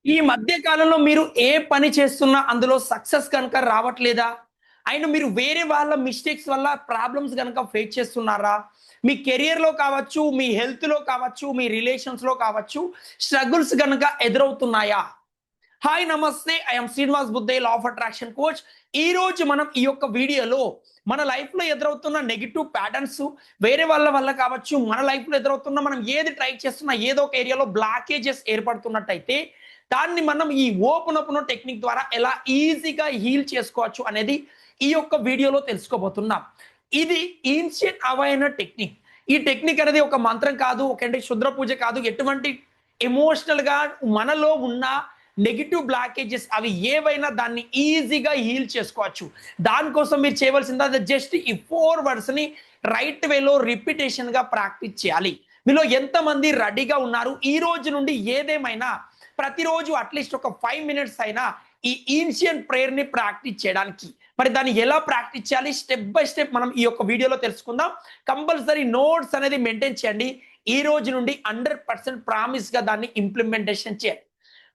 ఈ మధ్య కాలంలో మీరు ఏ పని చేస్తున్నా అందులో సక్సెస్ కనుక రావట్లేదా? అయినా మీరు వేరే వాళ్ళ మిస్టేక్స్ వల్ల ప్రాబ్లమ్స్ గనక ఫేస్ చేస్తున్నారా? మీ కెరియర్‌లో కావచ్చు, మీ హెల్త్‌లో కావచ్చు, మీ రిలేషన్స్‌లో కావచ్చు, స్ట్రగుల్స్ గనక ఎదురవుతున్నాయా? హాయ్ నమస్తే. I am Srinivas Buddhe, law of attraction coach. ఈరోజు మనం ఈ యొక్క వీడియోలో మన లైఫ్‌లో ఎదురవుతున్న నెగెటివ్ ప్యాటర్న్స్ వేరే వాళ్ళ వల్ల కావచ్చు, మన లైఫ్‌లో ఎదురవుతున్న మనం ఏది ట్రై చేస్తున్నా ఏదో ఒక ఏరియాలో బ్లాకేజెస్ ఏర్పడుతున్నట్టయితే దాన్ని మనం ఈ ఓపెన్ టెక్నిక్ ద్వారా ఎలా ఈజీగా హీల్ చేసుకోవచ్చు అనేది ఈ యొక్క వీడియోలో తెలుసుకోబోతున్నాం. ఇది ఏన్షియంట్ అవైన టెక్నిక్. ఈ టెక్నిక్ అనేది ఒక మంత్రం కాదు, ఒక క్షుద్ర పూజ కాదు. ఎటువంటి ఎమోషనల్‌గా మనలో ఉన్న నెగెటివ్ బ్లాకేజెస్ అవి ఏవైనా దాన్ని ఈజీగా హీల్ చేసుకోవచ్చు. దానికోసం మీరు చేయవలసింది జస్ట్ ఈ 4 వర్డ్స్‌ని రైట్ వేలో రిపిటేషన్‌గా ప్రాక్టీస్ చేయాలి. మీలో ఎంతమంది రెడీగా ఉన్నారు? ఈ రోజు నుండి ఏదేమైనా ప్రతిరోజు అట్లీస్ట్ ఒక 5 మినిట్స్ అయినా ఈ ఏన్షియంట్ ప్రేయర్‌ని ప్రాక్టీస్ చేయడానికి. మరి దాన్ని ఎలా ప్రాక్టీస్ చేయాలి? స్టెప్ బై స్టెప్ మనం ఈ యొక్క వీడియోలో తెలుసుకుందాం. కంపల్సరీ నోట్స్ అనేది మెయింటైన్ చేయండి. ఈ రోజు నుండి 100% ప్రామిస్‌గా దాన్ని ఇంప్లిమెంటేషన్ చేయండి.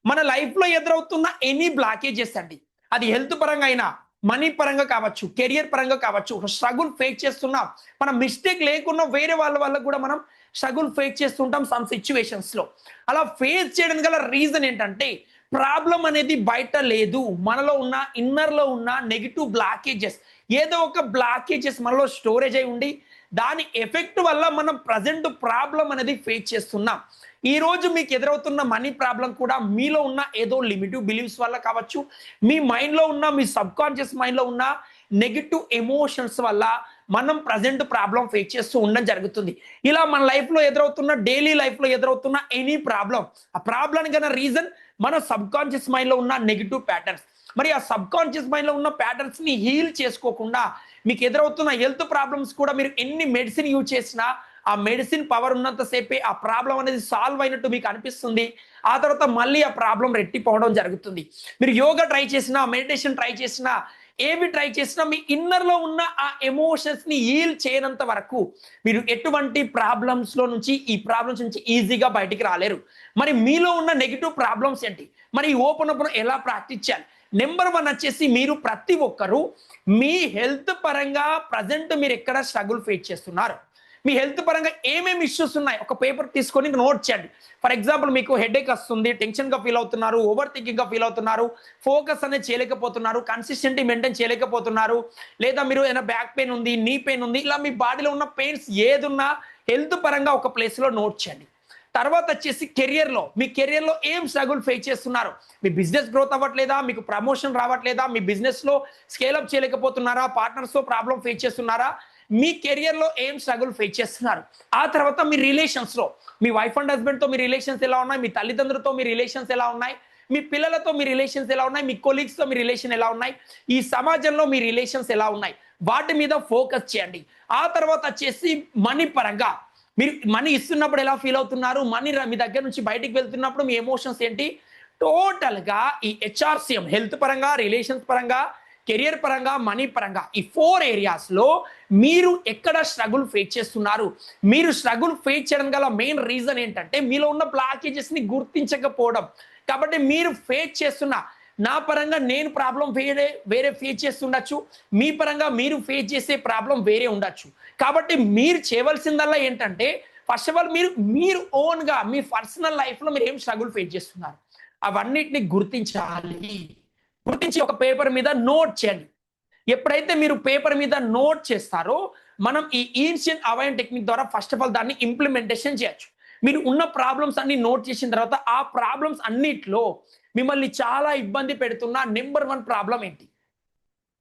మన లైఫ్‌లో ఎదురవుతున్న ఎనీ బ్లాకేజెస్ అండి. అది హెల్త్ పరంగా అయినా, మనీ పరంగా కావచ్చు, కెరియర్ పరంగా కావచ్చు, ఒక స్ట్రగుల్ ఫేస్ చేస్తున్నాం. మన మిస్టేక్ లేకున్నా వేరే వాళ్ళ వల్ల కూడా మనం స్ట్రగుల్ ఫేస్ చేస్తుంటాం సమ్ సిట్యుయేషన్స్‌లో. అలా ఫేస్ చేయడానికి గల రీజన్ ఏంటంటే ప్రాబ్లమ్ అనేది బయట లేదు. మనలో ఉన్న ఇన్నర్‌లో ఉన్న నెగెటివ్ బ్లాకేజెస్ ఏదో ఒక బ్లాకేజెస్ మనలో స్టోరేజ్ అయి ఉండి దాని ఎఫెక్ట్ వల్ల మనం ప్రజెంట్ ప్రాబ్లమ్ అనేది ఫేస్ చేస్తున్నాం. ఈ రోజు మీకు ఎదురవుతున్న మనీ ప్రాబ్లం కూడా మీలో ఉన్న ఏదో లిమిటివ్ బిలీఫ్స్ వల్ల కావచ్చు, మీ మైండ్‌లో ఉన్న మీ సబ్‌కాన్షియస్ మైండ్‌లో ఉన్న నెగెటివ్ ఎమోషన్స్ వల్ల మనం ప్రజెంట్ ప్రాబ్లమ్ ఫేస్ చేస్తూ ఉండడం జరుగుతుంది. ఇలా మన లైఫ్‌లో ఎదురవుతున్న డైలీ లైఫ్‌లో ఎదురవుతున్న ఎనీ ప్రాబ్లమ్, ఆ ప్రాబ్లమ్‌కి గల రీజన్ మన సబ్‌కాన్షియస్ మైండ్‌లో ఉన్న నెగెటివ్ ప్యాటర్న్స్. మరి ఆ సబ్‌కాన్షియస్ మైండ్‌లో ఉన్న ప్యాటర్న్స్‌ని హీల్ చేసుకోకుండా మీకు ఎదురవుతున్న హెల్త్ ప్రాబ్లమ్స్ కూడా మీరు ఎన్ని మెడిసిన్ యూజ్ చేసినా ఆ మెడిసిన్ పవర్ ఉన్నంత సేపే ఆ ప్రాబ్లం అనేది సాల్వ్ అయినట్టు మీకు అనిపిస్తుంది. ఆ తర్వాత మళ్ళీ ఆ ప్రాబ్లం రెట్టిపోవడం జరుగుతుంది. మీరు యోగా ట్రై చేసినా, మెడిటేషన్ ట్రై చేసినా, ఏవి ట్రై చేసినా మీ ఇన్నర్‌లో ఉన్న ఆ ఎమోషన్స్‌ని హీల్ చేయనంత వరకు మీరు ఎటువంటి ఈ ప్రాబ్లమ్స్ నుంచి ఈజీగా బయటికి రాలేరు. మరి మీలో ఉన్న నెగెటివ్ ప్రాబ్లమ్స్ ఏంటి? మరి ఈ ఓపెన్ ఎలా ప్రాక్టీస్ చేయాలి? నంబర్ 1 వచ్చేసి మీరు ప్రతి ఒక్కరు మీ హెల్త్ పరంగా ప్రెజెంట్ మీరు ఎక్కడ స్ట్రగుల్ ఫేస్ చేస్తున్నారు? మీ హెల్త్ పరంగా ఏమేమి ఇష్యూస్ ఉన్నాయి? ఒక పేపర్ తీసుకొని నోట్ చేయండి. ఫర్ ఎగ్జాంపుల్ మీకు హెడేక్ వస్తుంది, టెన్షన్‌గా ఫీల్ అవుతున్నారు, ఓవర్ థింకింగ్‌గా ఫీల్ అవుతున్నారు, ఫోకస్ అనేది చేయలేకపోతున్నారు, కన్సిస్టెంటీ మెయింటైన్ చేయలేకపోతున్నారు, లేదా మీరు ఏదైనా బ్యాక్ పెయిన్ ఉంది, నీ పెయిన్ ఉంది, ఇలా మీ బాడీలో ఉన్న పెయిన్స్ ఏదున్నా హెల్త్ పరంగా ఒక ప్లేస్‌లో నోట్ చేయండి. తర్వాత వచ్చేసి మీ కెరియర్‌లో ఏం స్ట్రగుల్ ఫేస్ చేస్తున్నారు? మీ బిజినెస్ గ్రోత్ అవ్వట్లేదా? మీకు ప్రమోషన్ రావట్లేదా? మీ బిజినెస్‌లో స్కేల్ అప్ చేయలేకపోతున్నారా? పార్ట్నర్స్‌తో ప్రాబ్లమ్ ఫేస్ చేస్తున్నారా? మీ కెరియర్‌లో ఏం స్ట్రగుల్ ఫేస్ చేస్తున్నారు? ఆ తర్వాత మీ రిలేషన్స్‌లో మీ వైఫ్ అండ్ హస్బెండ్‌తో మీ రిలేషన్స్ ఎలా ఉన్నాయి? మీ తల్లిదండ్రులతో మీ రిలేషన్స్ ఎలా ఉన్నాయి? మీ పిల్లలతో మీ రిలేషన్స్ ఎలా ఉన్నాయి? మీ కొలీగ్స్‌తో మీ రిలేషన్ ఎలా ఉన్నాయి? ఈ సమాజంలో మీ రిలేషన్స్ ఎలా ఉన్నాయి? వాటి మీద ఫోకస్ చేయండి. ఆ తర్వాత వచ్చేసి మనీ పరంగా మీరు మనీ ఇస్తున్నప్పుడు ఎలా ఫీల్ అవుతున్నారు? మనీ మీ దగ్గర నుంచి బయటికి వెళ్తున్నప్పుడు మీ ఎమోషన్స్ ఏంటి? టోటల్‌గా ఈ హెచ్ఆర్‌సీఎం హెల్త్ పరంగా, రిలేషన్స్ పరంగా, కెరియర్ పరంగా, మనీ పరంగా ఈ 4 ఏరియాస్‌లో మీరు ఎక్కడ స్ట్రగుల్ ఫేస్ చేస్తున్నారు? మీరు స్ట్రగుల్ ఫేస్ చేయడం గల మెయిన్ రీజన్ ఏంటంటే మీలో ఉన్న బ్లాకేజెస్‌ని గుర్తించకపోవడం. కాబట్టి మీరు ఫేస్ చేస్తున్న నా పరంగా నేను ప్రాబ్లమ్ వేరే ఫేస్ చేస్తుండొచ్చు. మీ పరంగా మీరు ఫేస్ చేసే ప్రాబ్లమ్ వేరే ఉండొచ్చు. కాబట్టి మీరు చేయవలసిందల్లా ఏంటంటే ఫస్ట్ ఆఫ్ ఆల్ మీరు ఓన్‌గా మీ పర్సనల్ లైఫ్‌లో మీరు ఏం స్ట్రగుల్ ఫేస్ చేస్తున్నారు? అవన్నిటిని గుర్తించాలి. గుర్తించి ఒక పేపర్ మీద నోట్ చేయండి. ఎప్పుడైతే మీరు పేపర్ మీద నోట్ చేస్తారో మనం ఈ ఏన్షియంట్ అవాయిన్ టెక్నిక్ ద్వారా ఫస్ట్ ఆఫ్ ఆల్ దాన్ని ఇంప్లిమెంటేషన్ చేయొచ్చు. మీరు ఉన్న ప్రాబ్లమ్స్ అన్ని నోట్ చేసిన తర్వాత ఆ ప్రాబ్లమ్స్ అన్నిట్లో మిమ్మల్ని చాలా ఇబ్బంది పెడుతున్న నంబర్ 1 ప్రాబ్లమ్ ఏంటి?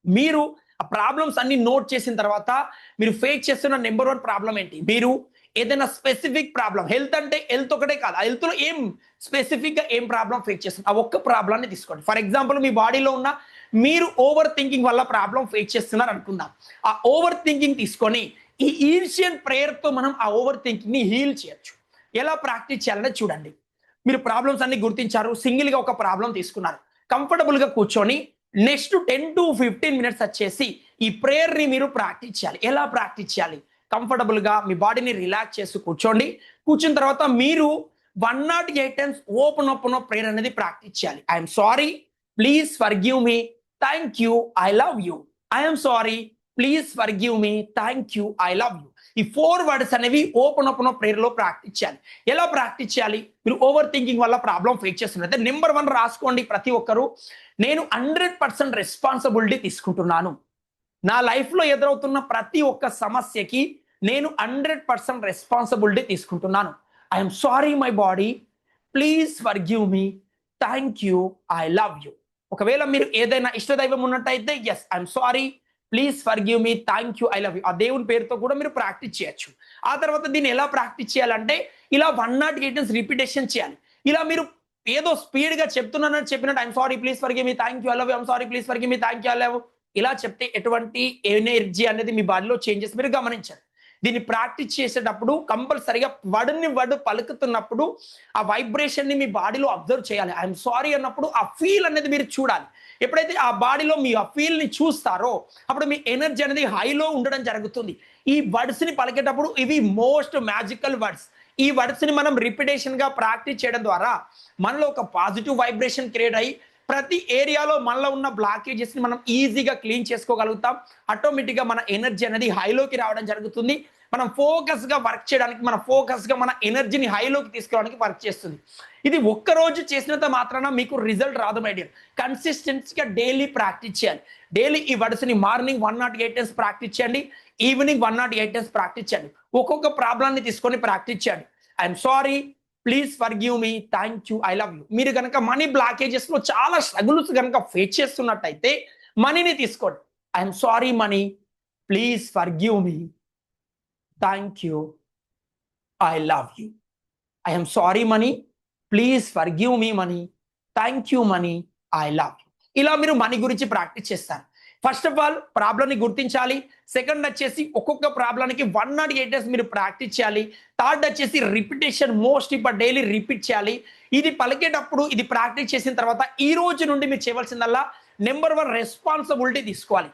మీరు ఆ ప్రాబ్లమ్స్ అన్ని నోట్ చేసిన తర్వాత మీరు ఫేస్ చేస్తున్న నంబర్ 1 ప్రాబ్లమ్ ఏంటి? మీరు ఏదైనా స్పెసిఫిక్ ప్రాబ్లమ్ హెల్త్ అంటే హెల్త్ ఒకటే కాదు. ఆ హెల్త్‌లో ఏం స్పెసిఫిక్‌గా ఏం ప్రాబ్లమ్ ఫేస్ చేస్తున్నారు? ఆ ఒక్క ప్రాబ్లమ్‌ని తీసుకోండి. ఫర్ ఎగ్జాంపుల్ మీ బాడీలో ఉన్న మీరు ఓవర్ థింకింగ్ వల్ల ప్రాబ్లమ్ ఫేస్ చేస్తున్నారు అనుకుందాం. ఆ ఓవర్ థింకింగ్ తీసుకొని ఈ ఈన్షియంట్ ప్రేయర్‌తో మనం ఆ ఓవర్ థింకింగ్‌ని హీల్ చేయొచ్చు. ఎలా ప్రాక్టీస్ చేయాలనేది చూడండి. మీరు ప్రాబ్లమ్స్ అన్ని గుర్తించారు. సింగిల్‌గా ఒక ప్రాబ్లమ్ తీసుకున్నారు. కంఫర్టబుల్‌గా కూర్చొని నెక్స్ట్ 10-15 మినిట్స్ వచ్చేసి ఈ ప్రేయర్‌ని మీరు ప్రాక్టీస్ చేయాలి. ఎలా ప్రాక్టీస్ చేయాలి? కంఫర్టబుల్‌గా మీ బాడీని రిలాక్స్ చేసి కూర్చోండి. కూర్చున్న తర్వాత మీరు 108 టైమ్స్ ఓపెన్ ప్రేయర్ అనేది ప్రాక్టీస్ చేయాలి. I'm sorry, please forgive me, thank you, I love you. I'm sorry, please forgive me, thank you, I love you. ఈ 4 వర్డ్స్ అనేవి ఓపెన్ ప్రేయర్ లో ప్రాక్టీస్ చేయాలి. ఎలా ప్రాక్టీస్ చేయాలి? మీరు ఓవర్ థింకింగ్ వల్ల ప్రాబ్లం ఫేస్ చేస్తున్నట్లయితే నెంబర్ 1 రాసుకోండి ప్రతి ఒక్కరు. నేను 100% రెస్పాన్సిబిలిటీ తీసుకుంటున్నాను. నా లైఫ్ లో ఎదురవుతున్న ప్రతి ఒక్క సమస్యకి నేను 100% రెస్పాన్సిబిలిటీ తీసుకుంటున్నాను. I'm sorry my body, please forgive me, thank you, I love you. ఒకవేళ మీరు ఏదైనా ఇష్టదైవం ఉన్నట్టయితే yes, I'm sorry, please forgive me, thank you, I love you. ఆ దేవుని పేరుతో కూడా మీరు ప్రాక్టీస్ చేయొచ్చు. ఆ తర్వాత దీన్ని ఎలా ప్రాక్టీస్ చేయాలంటే ఇలా 108 టైమ్స్ రిపిటేషన్ చేయాలి. ఇలా మీరు ఏదో స్పీడ్ గా చెప్తున్నానని చెప్పినట్టు I'm sorry, please forgive me, thank you, I love you, I'm sorry, please forgive me, thank you, I love you. ఇలా చెప్తే ఎటువంటి ఎనర్జీ అనేది మీ బాడీలో చేంజెస్ మీరు గమనించాలి. దీన్ని ప్రాక్టీస్ చేసేటప్పుడు కంపల్సరీగా వర్డ్ పలుకుతున్నప్పుడు ఆ వైబ్రేషన్ ని మీ బాడీలో అబ్జర్వ్ చేయాలి. ఐఎమ్ సారీ అన్నప్పుడు ఆ ఫీల్ అనేది మీరు చూడాలి. ఎప్పుడైతే ఆ బాడీలో మీ ఆ ఫీల్ ని చూస్తారో అప్పుడు మీ ఎనర్జీ అనేది హైలో ఉండడం జరుగుతుంది. ఈ వర్డ్స్ ని పలికేటప్పుడు ఇవి మోస్ట్ మ్యాజికల్ వర్డ్స్. ఈ వర్డ్స్ ని మనం రిపిటేషన్ గా ప్రాక్టీస్ చేయడం ద్వారా మనలో ఒక పాజిటివ్ వైబ్రేషన్ క్రియేట్ అయ్యి ప్రతి ఏరియాలో మనలో ఉన్న బ్లాకేజెస్ ని మనం ఈజీగా క్లీన్ చేసుకోగలుగుతాం. ఆటోమేటిక్ గా మన ఎనర్జీ అనేది హైలోకి రావడం జరుగుతుంది. మనం ఫోకస్ గా వర్క్ చేయడానికి, మన ఎనర్జీని హైలోకి తీసుకురావడానికి వర్క్ చేస్తుంది. ఇది ఒక్కరోజు చేసినంత మాత్రాన మీకు రిజల్ట్ రాదు మై డియర్. కన్సిస్టెన్సీగా డైలీ ప్రాక్టీస్ చేయాలి. డైలీ ఈ వర్డ్స్ ని మార్నింగ్ 108 టైమ్స్ ప్రాక్టీస్ చేయండి, ఈవినింగ్ 108 టైమ్స్ ప్రాక్టీస్ చేయండి. ఒక్కొక్క ప్రాబ్లాన్ని తీసుకొని ప్రాక్టీస్ చేయండి. I'm sorry, please forgive me, thank you, I love you. మీరు కనుక మనీ బ్లాకేజెస్ లో చాలా స్ట్రగుల్స్ కనుక ఫేస్ చేస్తున్నట్టయితే మనీని తీసుకోండి. I'm sorry money, please forgive me, thank you, I love you. I'm sorry money, please forgive me money, thank you money, I love you. ఇలా మీరు money గురించి ప్రాక్టీస్ చేస్తారు. ఫస్ట్ ఆఫ్ ఆల్ ప్రాబ్లమ్ని గుర్తించాలి. Second వచ్చేసి ఒక్కొక్క ప్రాబ్లంకి 108 డేస్ మీరు ప్రాక్టీస్ చేయాలి. థర్డ్ వచ్చేసి repetition, most important, daily repeat చేయాలి. ఇది పలికేటప్పుడు ఇది ప్రాక్టీస్ చేసిన తర్వాత ఈ రోజు నుండి మీరు చేయవలసిందల్లా నెంబర్ 1 రెస్పాన్సిబిలిటీ తీసుకోవాలి.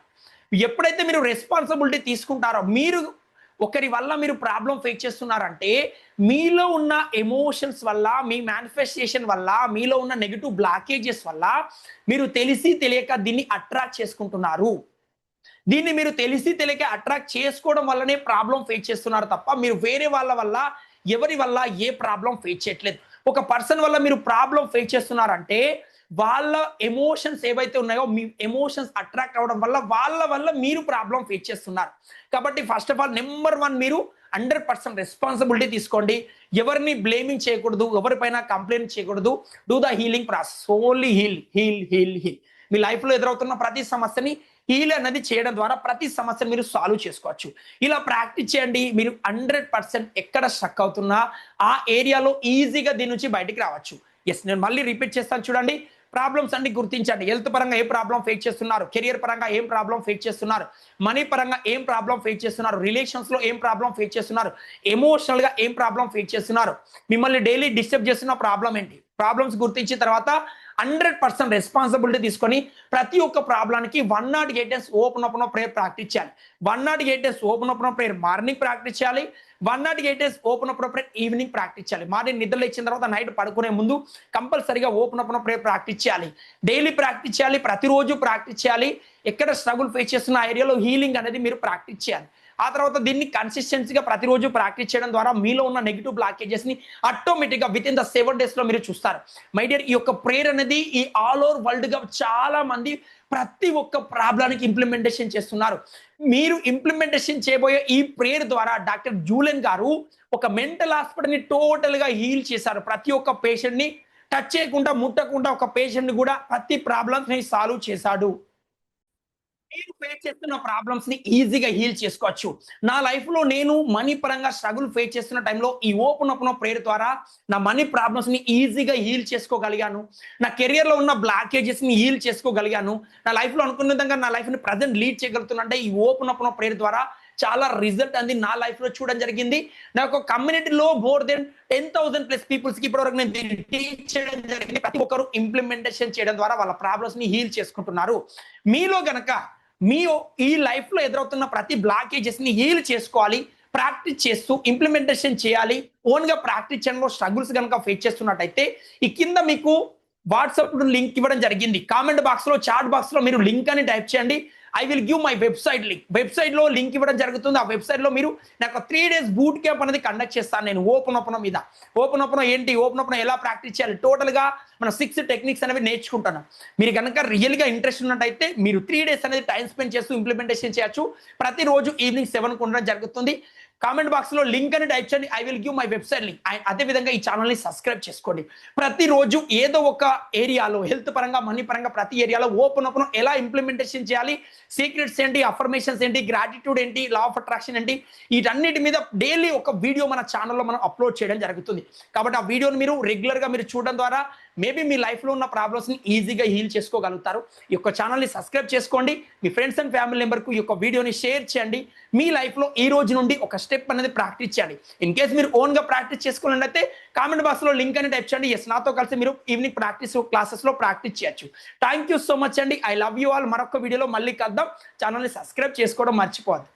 ఎప్పుడైతే మీరు రెస్పాన్సిబిలిటీ తీసుకుంటారో, మీరు ఒకరి వల్ల మీరు ప్రాబ్లం ఫేస్ చేస్తున్నారంటే మీలో ఉన్న ఎమోషన్స్ వల్ల, మీ మేనిఫెస్టేషన్ వల్ల, మీలో ఉన్న నెగటివ్ బ్లాకేజెస్ వల్ల మీరు తెలిసి తెలియక దీన్ని అట్రాక్ట్ చేసుకుంటున్నారు. దీన్ని మీరు తెలిసి తెలియక అట్రాక్ట్ చేసుకోవడం వల్లనే ప్రాబ్లం ఫేస్ చేస్తున్నారు తప్ప మీరు వేరే వాళ్ళ వల్ల, ఎవరి వల్ల ఏ ప్రాబ్లం ఫేస్ చేయట్లేదు. ఒక పర్సన్ వల్ల మీరు ప్రాబ్లం ఫేస్ చేస్తున్నారంటే వాళ్ళ ఎమోషన్స్ ఏవైతే ఉన్నాయో, మీ ఎమోషన్స్ అట్రాక్ట్ అవ్వడం వల్ల వాళ్ళ వల్ల మీరు ప్రాబ్లం ఫేస్ చేస్తున్నారు. కాబట్టి ఫస్ట్ ఆఫ్ ఆల్ నెంబర్ 1 మీరు 100% రెస్పాన్సిబిలిటీ తీసుకోండి. ఎవరిని బ్లేమింగ్ చేయకూడదు, ఎవరిపైన కంప్లైంట్ చేయకూడదు. Do the healing process. Only heal heal heal heal. మీ లైఫ్లో ఎదురవుతున్న ప్రతి సమస్యని హీల్ అనేది చేయడం ద్వారా ప్రతి సమస్యను మీరు సాల్వ్ చేసుకోవచ్చు. ఇలా ప్రాక్టీస్ చేయండి. మీరు 100% ఎక్కడ స్ట్రక్ అవుతున్నా ఆ ఏరియాలో ఈజీగా దీని నుంచి బయటికి రావచ్చు. ఎస్, నేను మళ్ళీ రిపీట్ చేస్తాను చూడండి. ప్రాబ్లమ్స్ అన్ని గుర్తించండి. హెల్త్ పరంగా ఏ ప్రాబ్లం ఫేస్ చేస్తున్నారు, కెరియర్ పరంగా ఏం ప్రాబ్లం ఫేస్ చేస్తున్నారు, మనీ పరంగా ఏం ప్రాబ్లం ఫేస్ చేస్తున్నారు, రిలేషన్స్ లో ఏం ప్రాబ్లం ఫేస్ చేస్తున్నారు, ఎమోషనల్ గా ఏం ప్రాబ్లం ఫేస్ చేస్తున్నారు, మిమ్మల్ని డైలీ డిస్టర్బ్ చేస్తున్న ప్రాబ్లం ఏంటి. ప్రాబ్లమ్స్ గుర్తించిన తర్వాత 100% రెస్పాన్సిబిలిటీ తీసుకొని ప్రతి ఒక్క ప్రాబ్లానికి 108 డేస్ ఓపెన్ ప్రేయర్ ప్రాక్టీస్ చేయాలి. 108 days open prayer morning practice చేయాలి. 108 days open prayer evening practice చేయాలి. మార్నింగ్ నిద్రలు ఇచ్చిన తర్వాత నైట్ పడుకునే ముందు కంపల్సరీగా ఓపెన్ ప్రేయర్ ప్రాక్టీస్ చేయాలి. డైలీ ప్రాక్టీస్ చేయాలి, ప్రతిరోజు ప్రాక్టీస్ చేయాలి. ఎక్కడ స్ట్రగుల్ ఫేస్ చేస్తున్న ఏరియాలో హీలింగ్ అనేది మీరు ప్రాక్టీస్ చేయాలి. ఆ తర్వాత దీన్ని కన్సిస్టెన్సీగా ప్రతిరోజు ప్రాక్టీస్ చేయడం ద్వారా మీలో ఉన్న నెగిటివ్ బ్లాకేజెస్ ని ఆటోమేటిక్ గా విత్ ఇన్ ద 7 days లో మీరు చూస్తారు. మై డియర్, ఈ యొక్క ప్రేయర్ అనేది ఈ ఆల్ ఓవర్ వరల్డ్ గా చాలా మంది ప్రతి ఒక్క ప్రాబ్లానికి ఇంప్లిమెంటేషన్ చేస్తున్నారు. మీరు ఇంప్లిమెంటేషన్ చేయబోయే ఈ ప్రేయర్ ద్వారా డాక్టర్ జూలెన్ గారు ఒక మెంటల్ హాస్పిటల్ ని టోటల్ గా హీల్ చేశారు. ప్రతి ఒక్క పేషెంట్ ని టచ్ చేయకుండా, ముట్టకుండా ఒక పేషెంట్ ని కూడా ప్రతి ప్రాబ్లమ్స్ ని సాల్వ్ చేశాడు. మీరు ఫేస్ చేస్తున్న ప్రాబ్లమ్స్ ని ఈజీగా హీల్ చేసుకోవచ్చు. నా లైఫ్ లో నేను మనీ పరంగా స్ట్రగుల్ ఫేస్ చేస్తున్న టైంలో ఈ ఓపెన్ ప్రేయర్ ద్వారా నా మనీ ప్రాబ్లమ్స్ ని ఈజీగా హీల్ చేసుకోగలిగాను. నా కెరియర్ లో ఉన్న బ్లాకేజెస్ ని హీల్ చేసుకోగలిగాను. నా లైఫ్ లో అనుకున్న విధంగా నా లైఫ్ ని ప్రజెంట్ లీడ్ చేయగలుగుతున్నా ఈ ఓపెన్ ప్రేయర్ ద్వారా చాలా రిజల్ట్ అంది నా లైఫ్ లో చూడడం జరిగింది. నాకు కమ్యూనిటీలో మోర్ దెన్ 10,000+ పీపుల్స్ కి ఇప్పటివరకు నేను దీన్ని టీచ్ చేయడం జరిగింది. ప్రతి ఒక్కరు ఇంప్లిమెంటేషన్ చేయడం ద్వారా వాళ్ళ ప్రాబ్లమ్స్ ని హీల్ చేసుకుంటున్నారు. మీలో గనక మీ ఈ లైఫ్ లో ఎదురవుతున్న ప్రతి బ్లాకేజెస్ ని హీల్ చేసుకోవాలి, ప్రాక్టీస్ చేస్తూ ఇంప్లిమెంటేషన్ చేయాలి. ఓన్గా ప్రాక్టీస్ చేయడంలో స్ట్రగుల్స్ కనుక ఫేస్ చేస్తున్నట్టయితే ఈ కింద మీకు వాట్సాప్ లింక్ ఇవ్వడం జరిగింది. కామెంట్ బాక్స్ లో, చాట్ బాక్స్ లో మీరు లింక్ అని టైప్ చేయండి. I will give my website link. Website లో లింక్ ఇవ్వడం జరుగుతుంది. ఆ వెబ్సైట్ లో మీరు నాకు 3 days బూట్ క్యాంప్ అనేది కండక్ట్ చేస్తాను నేను ఓపెన్ మీద. ఓపెన్ ఏంటి, ఓపెన్ ఎలా ప్రాక్టీస్ చేయాలి, టోటల్ గా మన 6 టెక్నిక్స్ అనేవి నేర్చుకుంటాను. మీరు కనుక రియల్ గా ఇంట్రెస్ట్ ఉన్నట్టయితే మీరు 3 days అనేది టైం స్పెండ్ చేస్తూ ఇంప్లిమెంటేషన్ చేయొచ్చు. ప్రతిరోజు ఈవినింగ్ 7 ఉండడం జరుగుతుంది. కామెంట్ బాక్స్ లో లింక్ అని టైప్ చేయండి. I will give my website link. అదే విధంగా ఈ ఛానల్ ని సబ్స్క్రైబ్ చేసుకోండి. ప్రతిరోజు ఏదో ఒక ఏరియాలో హెల్త్ పరంగా, మనీ పరంగా ప్రతి ఏరియాలో ఓపెన్ ఎలా ఇంప్లిమెంటేషన్ చేయాలి, సీక్రెట్స్ ఏంటి, అఫర్మేషన్స్ ఏంటి, గ్రాటిట్యూడ్ ఏంటి, లా ఆఫ్ అట్రాక్షన్ ఏంటి, వీటన్నిటి మీద డైలీ ఒక వీడియో మన ఛానల్లో మనం అప్లోడ్ చేయడం జరుగుతుంది. కాబట్టి ఆ వీడియోని మీరు రెగ్యులర్ గా మీరు చూడడం ద్వారా మేబీ మీ లైఫ్ లో ఉన్న ప్రాబ్లమ్స్ ని ఈజీగా హీల్ చేసుకోగలుగుతారు. ఈ యొక్క ఛానల్ ని సబ్స్క్రైబ్ చేసుకోండి. మీ ఫ్రెండ్స్ అండ్ ఫ్యామిలీ మెంబర్ కు ఈ యొక్క వీడియోని షేర్ చేయండి. మీ లైఫ్ లో ఈ రోజు నుండి ఒక స్టెప్ అనేది ప్రాక్టీస్ చేయండి. ఇన్ కేస్ మీరు ఓన్ గా ప్రాక్టీస్ చేసుకోవాలంటే కామెంట్ బాక్స్ లో లింక్ అని టైప్ చేయండి. ఎస్, నాతో కలిసి మీరు ఈవినింగ్ ప్రాక్టీస్ క్లాసెస్ లో ప్రాక్టీస్ చేయొచ్చు. థ్యాంక్ యూ సో మచ్ అండి. I love you all. మరొక వీడియోలో మళ్ళీ కలుద్దాం. ఛానల్ ని సబ్స్క్రైబ్ చేసుకోవడం మర్చిపోవద్దు.